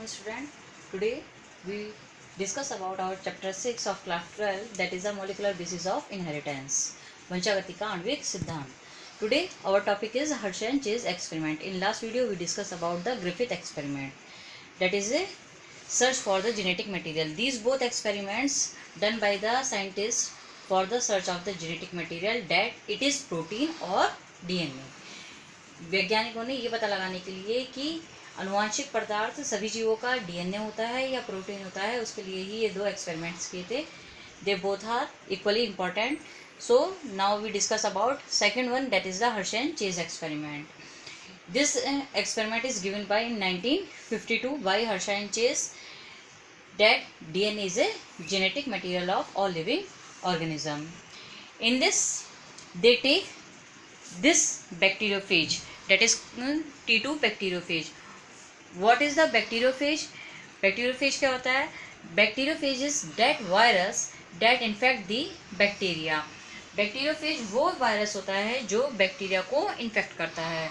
morning student. Today we discuss about our chapter 6 of class 12, that is the molecular basis of inheritance. वंशागति का आणविक सिद्धांत. Today our topic is Hershey and Chase experiment. In last video we discussed about the Griffith experiment, that is a search for the genetic material. These both experiments done by the scientists for the search of the genetic material, that it is protein or DNA. वैज्ञानिकों ने ये पता लगाने के लिए कि अनुवांशिक पदार्थ सभी जीवों का डीएनए होता है या प्रोटीन होता है, उसके लिए ही ये दो एक्सपेरिमेंट्स किए थे. They both are equally important. So now we discuss about second one, that is the Hershey and Chase experiment. This experiment is given by in 1952 by Hershey and Chase, that DNA is a genetic material of all living organism. In this they take this bacteriophage, that is T2 bacteriophage. What is the bacteriophage? Bacteriophage क्या होता है? Bacteriophage is that virus that infect the bacteria. Bacteriophage वो virus होता है जो bacteria को infect करता है.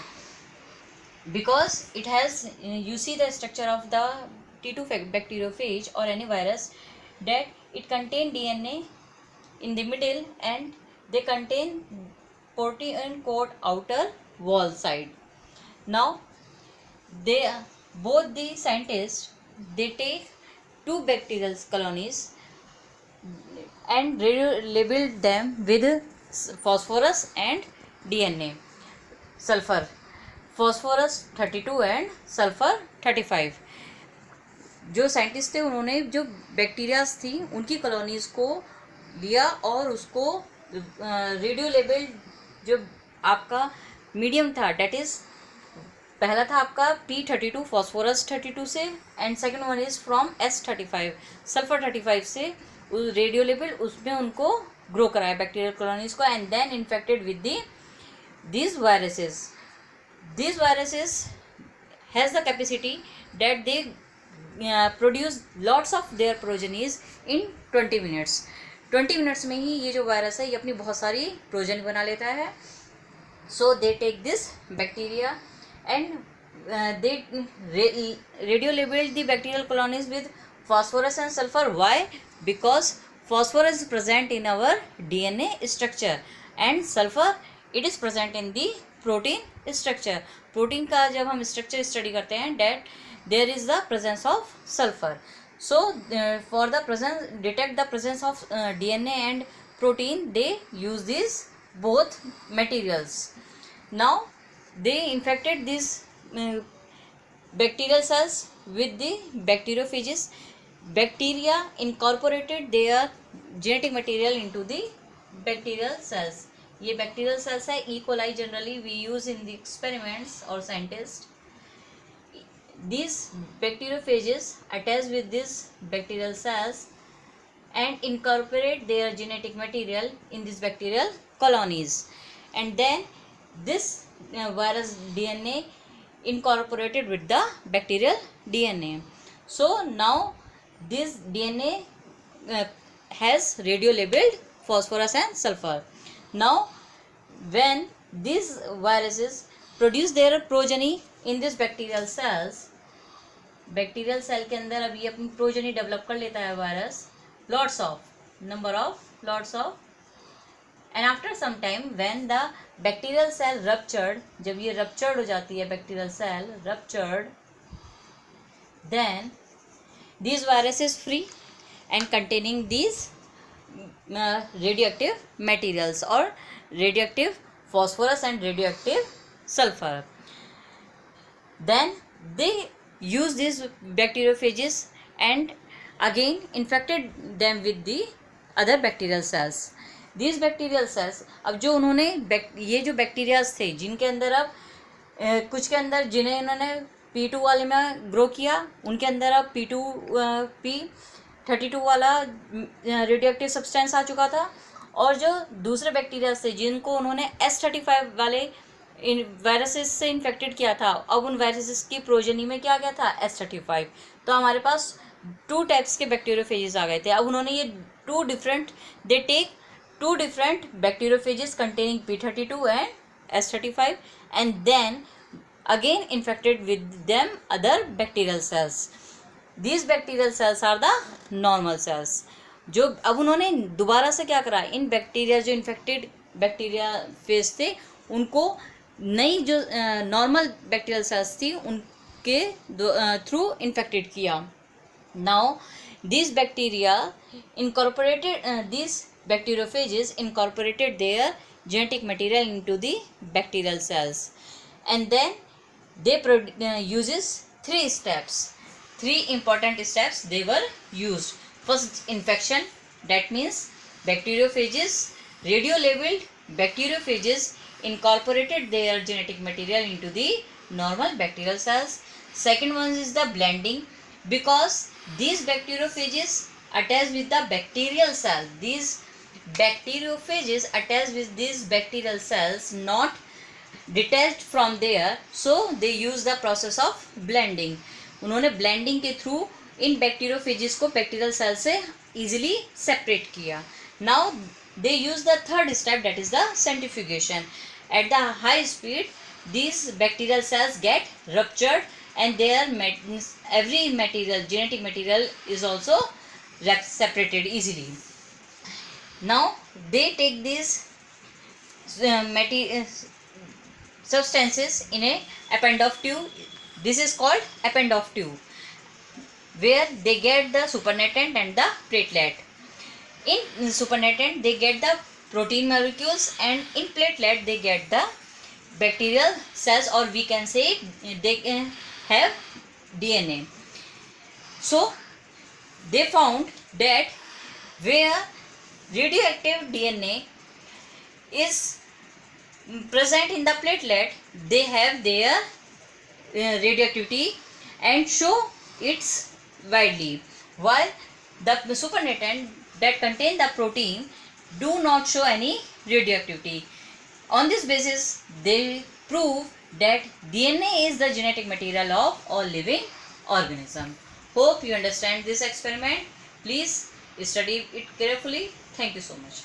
Because it has, you see the structure of the T2 bacteriophage or any virus, that it contain DNA in the middle and they contain protein coat outer wall side. Now they both the scientists, they take two bacterial colonies and label them with phosphorus and DNA, sulfur, phosphorus 32 and sulfur 35. जो scientist थे उन्होंने जो bacterias थी उनकी colonies को लिया और उसको रेडियो लेबल, जो आपका मीडियम था, डेट इज पहला था आपका P32 फॉस्फोरस 32 से, and second one is from S35 sulphur 35 से. उस रेडियो लेबल उसमें उनको ग्रो कराया बैक्टीरियल कॉलोनीज को, and then infected with these viruses. These viruses has the capacity that they produce lots of their progenies in 20 minutes. 20 minutes में ही ये जो virus है ये अपनी बहुत सारी प्रोजन बना लेता है. So they take this bacteria and they radio labelled the bacterial colonies with phosphorus and sulfur. Why? Because phosphorus is present in our DNA structure and sulfur it is present in the protein structure. Protein का जब हम structure study करते हैं, that there is the presence of sulfur. So for the presence, detect the presence of DNA and protein, they use these both materials. Now they infected these bacterial cells with the bacteriophages. Bacteria incorporated their genetic material into the bacterial cells. ये bacterial cells है. E. coli generally we use in the experiments or scientists. These bacteriophages attach with these bacterial cells and incorporate their genetic material in these bacterial colonies, and then this virus DNA incorporated with the bacterial DNA. So now this DNA has radio labeled phosphorus and sulfur. Now when these viruses produce their progeny in this bacterial cells, bacterial cell के अंदर अब ये अपनी progeny develop कर लेता है virus, lots of number of lots of, and after some time when the bacterial cell ruptured, जब ये रप्चर्ड हो जाती है bacterial cell ruptured, then this virus is free and containing this radioactive materials or radioactive phosphorus and radioactive sulfur. Then they use these bacteriophages and again infected them with the other bacterial cells. These bacterial cells, अब जो उन्होंने ये जो bacterias थे जिनके अंदर अब कुछ के अंदर जिन्हें इन्होंने P2 वाले में ग्रो किया, उनके अंदर अब P32 वाला रेडियोएक्टिव सब्सटेंस आ चुका था, और जो दूसरे बैक्टीरिया थे जिनको उन्होंने S35 वाले वायरसेस से इन्फेक्टेड किया था, अब उन वायरसेस की प्रोजेनी में क्या गया था S35. तो हमारे पास टू टाइप्स के बैक्टीरियोफेजेस आ गए थे. अब उन्होंने ये they take two different bacteriophages containing P32 and S35 and then again infected with them other bacterial cells. These bacterial cells are the normal cells. जो अब उन्होंने दोबारा से क्या करा, इन बैक्टीरिया जो इन्फेक्टेड बैक्टीरिया फेज थे उनको नई जो नॉर्मल बैक्टीरियल सेल्स थी उनके थ्रू इन्फेक्टेड किया. Now these bacteria these bacteriophages incorporated their genetic material into the bacterial cells, and then they uses three important steps they were used. First, infection, that means bacteriophages, radio labeled bacteriophages incorporated their genetic material into the normal bacterial cells. Second one is the blending, because these bacteriophages attach with the bacterial cell. These bacteriophages attach with these bacterial cells, not detached from there, so they use the process of blending. उन्होंने blending के through इन bacteriophages को bacterial cell से easily separate किया. Now they use the third step, that is the centrifugation. At the high speed, these bacterial cells get ruptured and their every material, genetic material, is also separated easily. Now they take these substances in a append-off tube. This is called append-off tube, where they get the supernatant and the platelet. In supernatant they get the protein molecules, and in platelet they get the bacterial cells, or we can say they have DNA. So they found that where radioactive DNA is present in the platelet, they have their radioactivity and show it's widely, while the supernatant that contain the protein do not show any radioactivity. On this basis, they prove that DNA is the genetic material of all living organism. Hope you understand this experiment. Please study it carefully. Thank you so much.